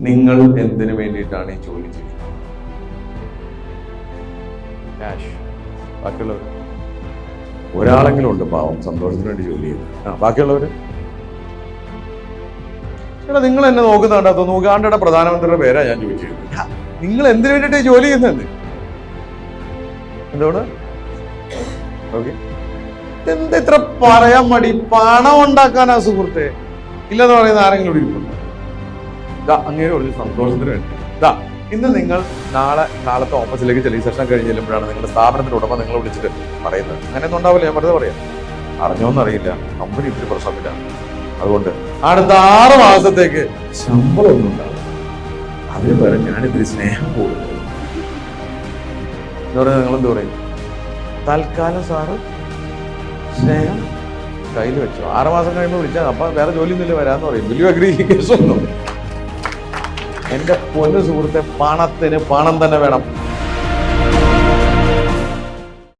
നിങ്ങൾ എന്തിനു വേണ്ടിയിട്ടാണ് ഈ ജോലി ചെയ്യുന്നത്? ക്യാഷ്. ബാക്കിയുള്ളവർ ഒരാളെങ്കിലും ഉണ്ട് പാവം സന്തോഷത്തിന് വേണ്ടി ജോലി ചെയ്യുന്നത്. ബാക്കിയുള്ളവർ ചേട്ടാ നിങ്ങൾ എന്നെ നോക്കുന്നുണ്ടോ? ഉഗാണ്ടയുടെ പ്രധാനമന്ത്രിയുടെ പേരാ ഞാൻ ചോദിച്ചത്. നിങ്ങൾ എന്തിനു വേണ്ടിയിട്ട് ജോലി ചെയ്യുന്നത്? എന്താണ്? ഓക്കെ, എന്താ ഇത്ര പറയാൻ മടി? പണം ഉണ്ടാക്കാനാ സുഹൃത്തെ. ഇല്ലെന്ന് പറയുന്ന ആരെങ്കിലും ഇവിടെ ഇരിപ്പുണ്ട്? അങ്ങനെ ഒരു സന്തോഷത്തിന് വേണ്ടി ഇന്ന് നിങ്ങൾ നാളത്തെ ഓഫീസിലേക്ക് ചെറിയ സെഷൻ കഴിഞ്ഞ് ചെല്ലുമ്പോഴാണ് നിങ്ങളുടെ സ്ഥാപനത്തിന്റെ ഉടമ നിങ്ങളെ വിളിച്ചിട്ട് പറയുന്നത്. അങ്ങനെയൊന്നും ഉണ്ടാവില്ല, ഞാൻ വെറുതെ പറയാം. അറിഞ്ഞോന്നറിയില്ല, കമ്പനി ഇത്തിരി പ്രശ്നമില്ല, അതുകൊണ്ട് അടുത്ത 6 മാസത്തേക്ക് ശമ്പളം ഒന്നും ഉണ്ടാവില്ല. അതിന് പകരം ഞാനിത്തിരി സ്നേഹം പോകുന്നു എന്ന് പറയുന്നത്. നിങ്ങളെന്ത് പറയും? തൽക്കാലം സാറ് സ്നേഹം കയ്യിൽ വെച്ചു, 6 മാസം കഴിയുമ്പോൾ വിളിച്ചാൽ അപ്പൊ വേറെ ജോലിയൊന്നുമില്ല വരാന്ന് പറയും. വലിയ അഗ്രീകേഷൊന്നും. എന്റെ പൊന്നു സുഹൃത്തെ, പണത്തിന് പണം തന്നെ വേണം.